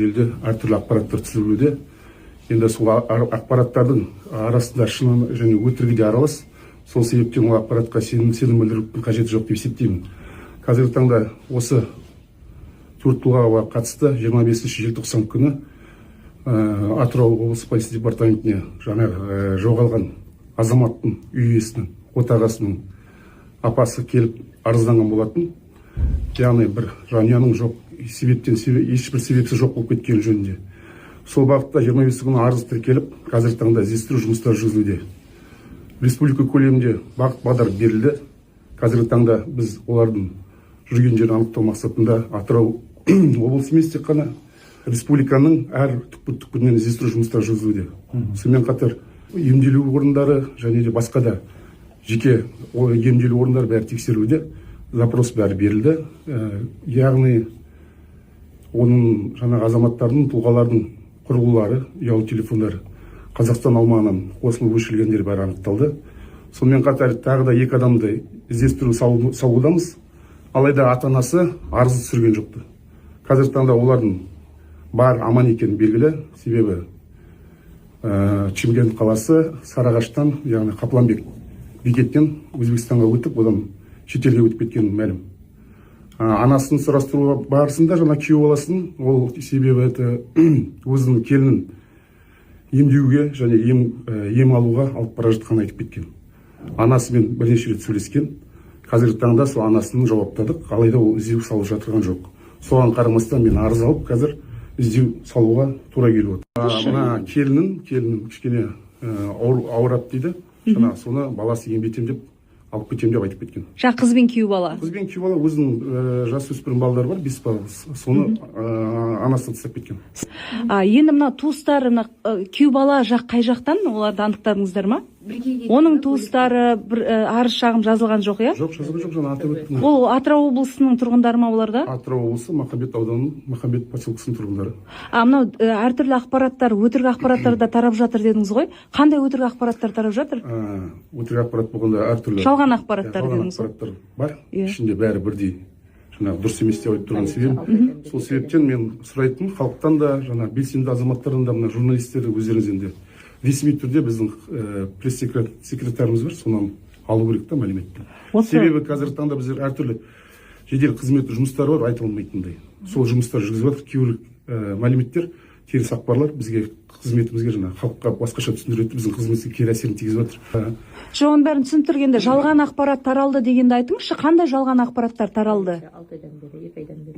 Елде әртүрлі ақпараттар түсірілуде. Енді сол ақпараттардың арасында шын және өтірігі де аралас. Сол себептен ол ақпаратқа сенім білдірудің қажеті жоқ деп есептеймін. Қазіргі таңда осы төрт тұлғаға қатысты 25 желтоқсан күні Атырау облысы полиция департаментіне жаңағы жоғалған азаматтың үй иесінің, отағасының апасы келіп арызданған болатын. Яғни бір жанұяның жоқ себептен ешбір себепсіз жоқ болып кеткен жөнінде. Сол бағытта 25 күні арыз тіркеліп, қазіргі таңда іздестіру жұмыстары жүргізілуде. Республика көлемінде бағыт-бағдар берілді. Қазіргі таңда біз олардың жүрген жерін анықтау мақсатында Атырау облысы емес тек қана республиканың әр түкпір-түкпірінен іздестіру жұмыстары жүргізілуде. Сонымен қатар емделу орындары және де басқа да жеке емделу орындары бәрі тексерілуде. Запрос бәрі берілді. Яғни оның жаңағы азаматтардың, тұлғалардың құрылғылары, ұялы телефондары Қазақстан аумағынан қосылып өшірілгендер бәрі анықталды. Сонымен қатар тағы да 2 адамды іздестіру салудамыз. Алайда ата-анасы арыз түсірген жоқты. Қазіргі таңда олардың бар аман екені белгілі. Себебі Шымкент қаласы Сарыағаштан, яғни Қапланбек бекеттен Өзбекстанға өтіп, одан шетелге өтіп кеткені мәлім. Анасын сұрастыру барысында жаңа күйеу баласын, ол себебі өзінің келінін емдеуге және ем алуға алып бара жатқанын айтып кеткен. Анасымен бірнеше рет сөйлескен. Қазіргі таңда сол анасын жауаптадық, алайда ол іздеу салып жатырған жоқ. Соған қарамастан мен арыз алып, қазір іздеу салуға тура келіп отыр. Мына келінін кішкене ауырады дейді. Жаңа соны баласы емдетем деп алып кетем деп айтып кеткен. Қыз бен күйеу бала. Қыз бен күйеу бала өзінің жасөспірім балалары бар, 5 бала. Соны анасы тастап кеткен. Енді мына туыстары, күйеу бала жақ қай жақтан, оларды анықтадыңыздар ма? Оның туыстары арыз шағым жазылған жоқ, иә? Жоқ, жазылған жоқ, жаңа атап өттім. Ол Атырау облысының тұрғындары ма оларда? Атырау облысы Махамбет ауданының Махамбет поселкесінің тұрғындары. Мынау әртүрлі ақпараттар, өтірік ақпараттар да тарап жатыр дедіңіз ғой. Қандай өтірік ақпараттар тарап жатыр? Өтірік ақпарат болғанда әртүрлі жалған ақпараттар дедіңіз ғой. Ақпараттар бар. Ішінде бәрі бірдей. Жаңағы дұрыс емес деп айтып тұрған себебім. Сол себептен мен сұрайтын халықтан да, жаңа белсенді азаматтардан да, мына журналистерді өздеріңізден де ресми түрде біздің пресс-секретарымыз бар, сонан алу керек та мәліметті. Себебі қазіргі таңда біздер әртүрлі жедел қызмет жұмыстары бар, айта алмайтындай. Сол жұмыстар жүргізіп жатыр. Кейбір мәліметтер, теріс ақпарлар бізге қызметімізге жаңа халыққа басқаша түсіндіреді, біздің қызметімізге кері әсерін тигізіп жатыр. Жоғын бәрін түсіндіргенде жалған ақпарат таралды дегенді айтыңызшы, қандай жалған ақпараттар таралды?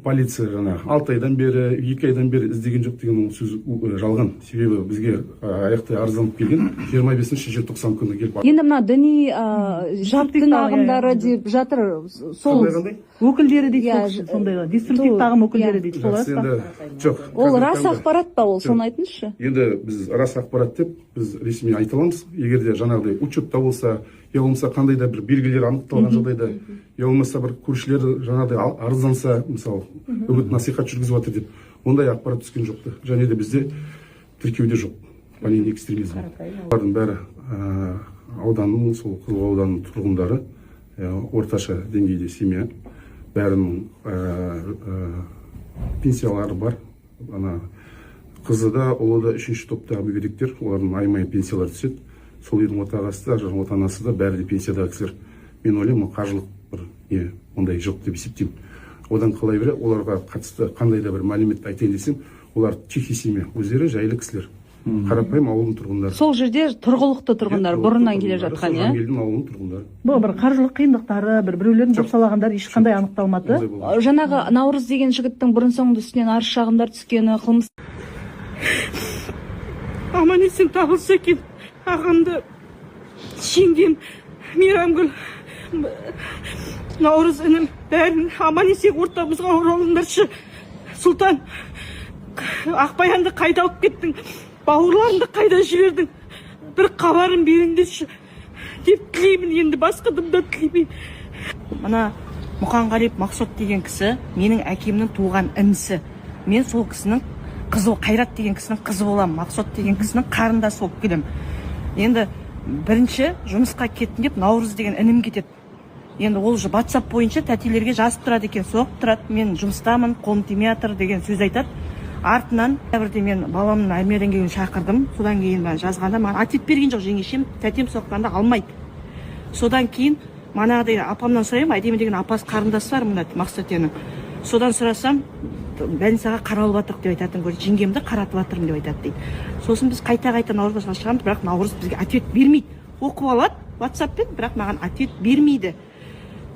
Полиция жаңа 6 айдан бері, 2 айдан бері іздеген жоқ деген сөз жалған. Себебі бізге аяқтай арызданып келген 25 желтоқсан күні келіп. Енді мына діни дін ағымдары деп жатыр, сол өкілдері дейді, сондайға деструктивті ағым өкілдері дейді, сол жоқ. Ол рас ақпарат па, ол соны айтыңызшы? Енді біз рас ақпарат деп біз ресми айта аламыз. Егер де жаңағыдай учетта болса, я болмаса қандай да бір белгілер анықталған жағдайда, я болмаса бір көршілер жаңағыдай арызданса, мысалы, үгіт насихат жүргізіп жатыр деп, ондай ақпарат түскен жоқты. Және де бізде тіркеуде жоқ. Полиция экстремизм. Олардың бәрі ауданның, сол Қызыл ауданның тұрғындары, орташа деңгейде семья, бәрінің пенсиялары бар. Қызы да, ұлы да 3-ші топтағы мүгедектер, олардың аймай пенсиялар түседі. Сол үйдің отағасы да, отанасы да бәрі де пенсиядағы кісілер. Мен ойлаймын, қаржылық бір ондай жоқ деп есептеймін. Одан қалай бере, оларға қатысты қандай да бір мәлімет айтайын десем, олар тихий семья, өздері жайлы кісілер. Қарапайым ауылдың тұрғындары. Сол жерде тұрғылықты тұрғындар, бұрыннан келе жатқан, иә? Елдің ауылының тұрғындары. Бұл бір қаржылық қиындықтары, біреулердің бопсалағандар ешқандай анықталмады. Жаңағы Наурыз деген жігіттің бұрын-соңды үстінен арыз шағымдар түскені, қылмыс. Аман есен табылса екен, ағамды, жеңгем, Мейрамгүл, Наурыз інім, бәрін аман есен ортамызға оралыңдаршы. Сұлтан, Ақбаянды қайда алып кеттің, бауырларыңды қайда жібердің, бір хабарын беріңдерші деп тілеймін, енді басқа дымда тілеймін. Мына Мұқанғалиев Мақсот деген кісі менің әкемнің туған інісі. Мен сол кісінің қызы, Қайрат деген кісінің қызы болам, Мақсот деген кісінің қарындасы болып келем. Енді бірінші жұмысқа кеттім деп Наурыз деген інім кетеді. Енді ол WhatsApp бойынша тәтелерге жазып тұрады екен, соғып тұрады, мен жұмыстамын, қолым тимей жатыр деген сөз айтады. артынан бірде мен баламның армиядан келген шақырдым. Содан кейін мен жазғанда маған ответ берген жоқ жеңешем, тәтем соққанда алмайды. Содан кейін манағыдай апамнан сұраймын, әдемі деген апасы қарындасы бар мына Мақсатенің. Содан сұрасам, больницаға қаралып жатырық деп айтатын, жеңгемді қаратып жатырмын деп айтады дейді. Сосын біз қайта Наурызға шығамыз, бірақ Наурыз бізге ответ бермейді. Оқып алады WhatsApp-пен, бірақ маған ответ бермейді.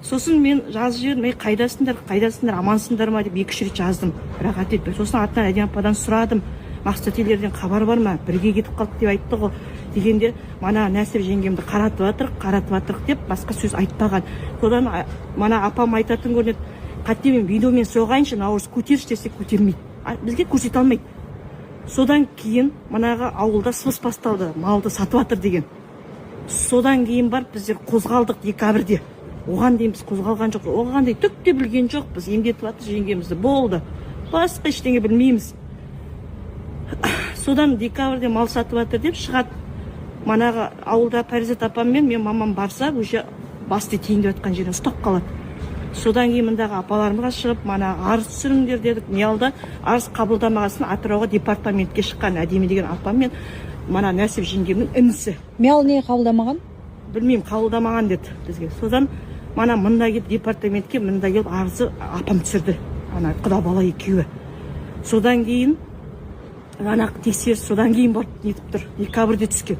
Сосын мен жазып жібердім, қайдасыңдар, амансыңдар ма деп 2-3 рет жаздым, бірақ ответ бермеді. Сосын артынан әдем ападан сұрадым, Мақсателерден хабар бар ма, бірге кетіп қалды деп айтты ғой дегенде, мана Нәсіп жеңгемді қаратып жатырық деп басқа сөз айтпаған. Содан мана апам айтатын көрінеді, қатемен видеомен соғайыншы, Наурыз көтерші десе көтермейді, бізге көрсете алмайды. Содан кейін манағы ауылда сыбыс басталды, малды сатып жатыр деген. Содан кейін бар біздер қозғалдық декабрьде. Оған дейін біз қозғалған жоқ, оған дейін түк те білген жоқ, біз емдетіп жатыр жеңгемізді, болды. Басқа ештеңе білмейміз. Содан декабрьде мал сатып жатыр деп шығады. Манағы ауылда Паризат апам мен мамам барса, уже басты тиін деп жатқан жерден ұстап қалады. Содан кейін мындағы апаларымға шығып, мана арыз түсіріңдер дедік. Миялда арыз қабылдамағасын Атырауға департаментке шыққан әдемі деген апам мен мана Нәсіп жеңгемнің інісі. Миял не қабылдамаған? Білмеймін, қабылдамаған деді бізге. Содан мана мында келіп департаментке мында келіп арызы апам түсірді. Ана құда бала екеуі. Содан кейін ана тексеріс содан кейін барып нетіп тұр. Декабрьде түскен.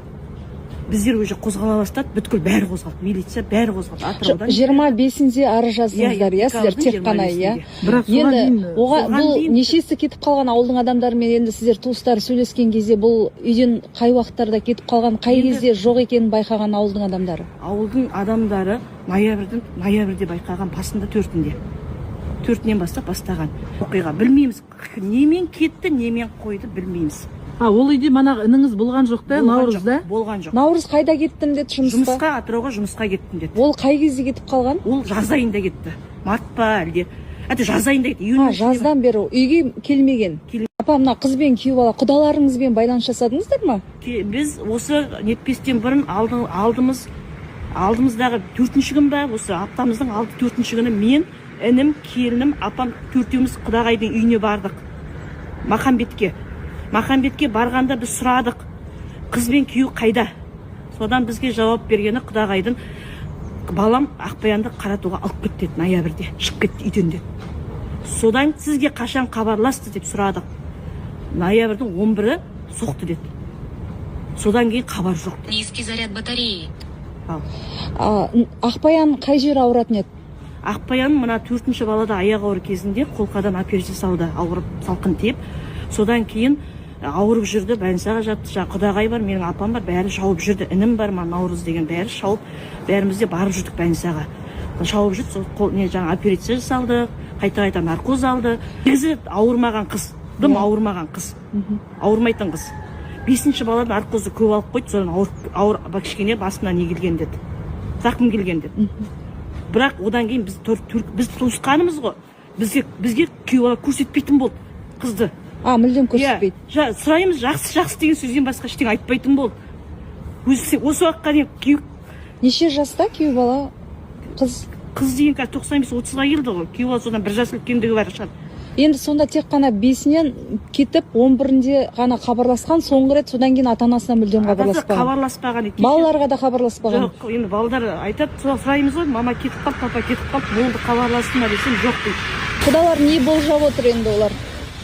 Біздер уже қозғала бастады, бүткіл бәрі қозғалды, милиция бәрі қозғалды. Атыраудан 25-інде арыз жаздыңыздар, иә, сіздер тек қана, иә. Енді бұл нешесі кетіп қалған ауылдың адамдарымен, енді сіздер туыстар сөйлескен кезде бұл үйден қай уақыттарда кетіп қалған, қай кезде жоқ екенін байқаған ауылдың адамдары? Ауылдың адамдары ноябрьде байқаған, басында 4-нен бастап бастаған оқиға. Білмейміз, немен кетті, немен қойды, білмейміз. Ол үйде манағы ініңіз болған жоқ та, Наурызда? Болған жоқ. Наурыз қайда кеттім деді, жұмысқа? Атырауға жұмысқа кеттім деді. Ол қай кезде кетіп қалған? Ол жаз айында кетті. Март па әлде? Жаз айында кетті. Жаздан бері үйге келмеген. Апа, мына қызбен күйеу бала құдаларыңызбен байланыс жасадыңыздар ма? Біз осы нетпестен бұрын алдымыздағы 4-ші күн ба, осы аптамыздың 4-ші күні мен, інім, келінім, апам 4-еуміз құдағайдың үйіне бардық. Махамбетке барғанда біз сұрадық, қыз бен күйеу қайда? Содан бізге жауап бергені құдағайдың балам Ақбаянды қаратуға алып кетті деді, ноябрьде шығып кетті үйден деді. Содан сізге қашан хабарласты деп сұрадық. Ноябрьдің 11-і соқты деді. Содан кейін хабар жоқ деді. Низкий заряд батареи. Ақбаян қай жері ауыратын еді? Ақбаян мына 4-ші балада аяқ ауыр кезінде қолқадан операция салды, ауырып салқын тиіп. Содан кейін ауырып жүрді, больницаға жатты. Құдағай бар, менің апам бар, бәрі шауып жүрді. Інім бар, Наурыз деген бәрі шауып, бәріміз де барып жүрдік больницаға. Шауып жүрді, жаңа операция жасалды, қайта наркоз алды. Негізі ауырмаған қыз, ауырмаған қыз, ауырмайтын қыз. 5-ші балада наркозды көп алып қойды, содан ауыр кішкене басына не келген деді, зақым келген деді. Бірақ одан кейін біз туысқанымыз ғой, бізге күйеу бала көрсетпейтін болды қызды. Мүлдем көрсетпейді. Сұраймыз, жақсы деген сөзден басқа ештеңе айтпайтын болды. Осы уақытқа дейін күйеу... Неше жаста күйеу бала қыз? Қыз деген 95-30-ға келді ғой. Күйеу бала содан 1 жас үлкендігі бар шығар. Енді сонда тек қана 5-нен кетіп 11-інде ғана хабарласқан, соңғы рет содан кейін ата-анасына мүлдем хабарласпаған. Балаларға да хабарласпаған. Жоқ, енді балалар айтады, сұраймыз ғой, мама кетіп қалды, папа кетіп қалды, болды хабарласты ма десем, жоқ дейді. Құдалар не болжап отыр енді олар?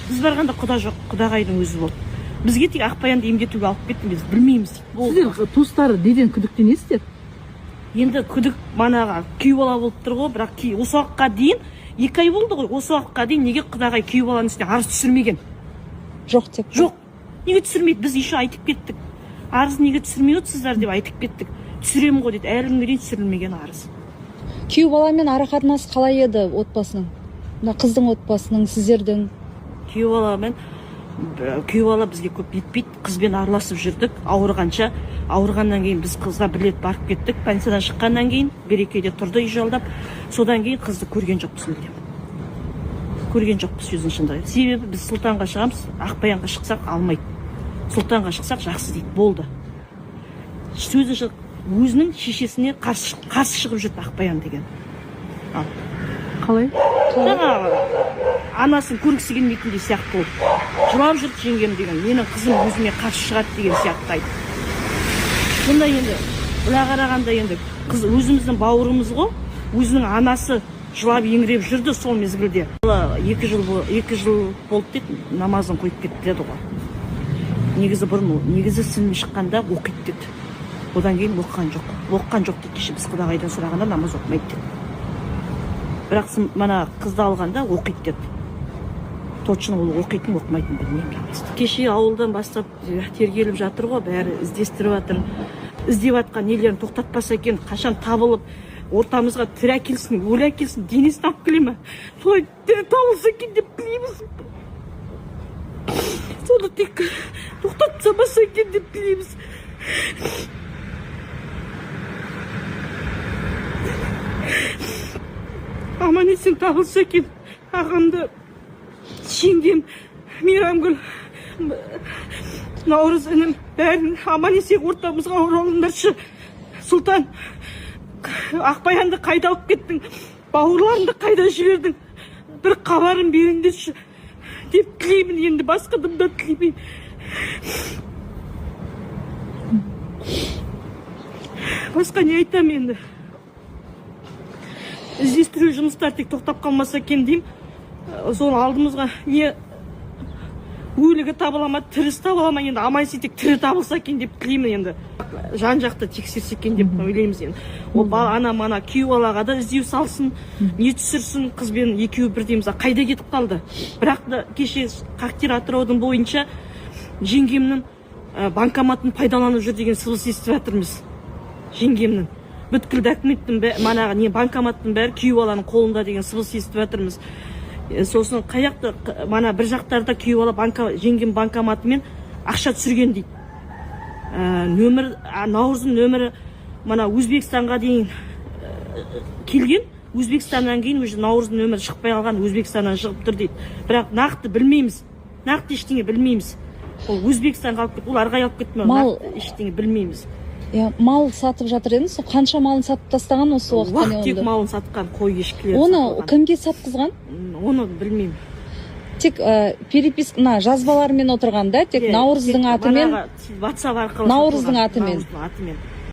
Біз барғанда құда жоқ, құдағайдың өзі болды. Бізге тек Ақбаянды емдетуге алып кетті, біз білмейміз. Сіздер туыстары неден күдіктенесіздер? Енді күдік манағы күйеу бала болып тұр ғой, бірақ осы уақытқа дейін 2 ай болды ғой, осы уақытқа дейін неге құдағай күйеу баланың үстіне арыз түсірмеген? Жоқ деп. Жоқ. Неге түсірмейді? Біз еще айтып кеттік. Арыз неге түсірмей отырсыздар деп айтып кеттік. Түсіремін ғой деді. Әлі күнге дейін түсірілмеген арыз. Күйеу баламен ара-қатынас қалай еді отбасының? Мына қыздың отбасының, сіздердің? Күйеу бала бізге көп бетпейді, қызбен араласып жүрдік, ауырғанша. Ауырғаннан кейін біз қызға бір рет барып кеттік, больницадан шыққаннан кейін Берекеде тұрды үй жалдап. Содан кейін қызды көрген жоқпыз мүлдем. Көрген жоқпыз сөзін шындығы. Себебі біз Сұлтанға шығамыз, Ақбаянға шықсақ алмайды. Сұлтанға шықсақ жақсы дейді, болды. Сөзі өзінің шешесіне қарсы шығып жүрді Ақбаян деген. қалай? жаңағы анасын көргісі келмейтіндей сияқты болды. Жылап жүрді жеңгем деген, менің қызым өзіме қарсы шығады деген сияқты айтты. Сонда енді былай қарағанда енді қыз өзіміздің бауырымыз ғой, өзінің анасы жылап еңіреп жүрді сол мезгілде. 2 жыл болды деді, намазын қойып кетті деді ғой. Негізі сіңілім шыққанда оқиды деді. Одан кейін оқыған жоқ деді. Кеше біз құдағайдан сұрағанда намаз оқымайды деді. Бірақ мана қызды алғанда оқиды деді. Точно ол оқитын оқымайтын білмеймін. Кеше ауылдан бастап тергеліп жатыр ғой, бәрі іздестіріп жатыр. Іздеп жатқан нелерін тоқтатпаса екен, қашан табылып ортамызға тірі әкелсін, өлі әкелсін, денесін алып келе ме? Солай тірі табылса екен деп тілейміз. Соны тек тоқтатпаса екен деп тілейміз. Аман есен табылса екен, ағамды, жеңгем, Мейрамгүл, Наурыз інім, бәрін аман есен ортамызға оралыңдаршы. Сұлтан, Ақбаянды қайда алып кеттің? Бауырларыңды қайда жібердің? Bir хабарын беріңдерші деп тілеймін, енді басқадан да тілемеймін. Басқа не айтам енді? Іздестіру жұмыстар тек тоқтап қалмаса екен деймін. Соны алдымызға не өлігі табыла ма, тірісі табыла ма, енді аман-есен тек тірі табылса екен деп тілеймін енді. Жан жақты тексерсе екен деп ойлаймыз енді. Ол ана күйеу балаға да іздеу салсын, не түсірсін, қызбен екеуі бірдейміз. Қайда кетіп қалды? Бірақ та кеше Қақтер Атыраудың бойынша жеңгемнің банкоматын пайдаланып жүр деген сыбыс естіп жатырмыз. Жеңгемнің бүткіл документтің манағы не банкоматтың бәрі күйеу баланың қолында деген сыбыс естіп жатырмыз. Сосын қаяқты мана бір жақтарда күйеу бала жеңгем банкоматымен ақша түсірген дейді. Наурыздың нөмірі мана Өзбекстанға дейін келген, Өзбекстаннан кейін уже Наурыздың нөмірі шықпай қалған, Өзбекстаннан шығып тұр дейді. Бірақ нақты білмейміз, нақты ештеңе білмейміз. Ол Өзбекстанға алып кетті, ол арғай алып кетті ме, нақты ештеңе білмейміз. Мал сатып жатыр едіңіз, қанша малын сатып тастаған осы уақытта? Тек малын сатқан, қой ешкілер. Оны кімге сатқызған? Оны білмеймін. Тек переписка жазбалармен отырған да, тек Наурыздың атымен, WhatsApp арқылы Наурыздың атымен.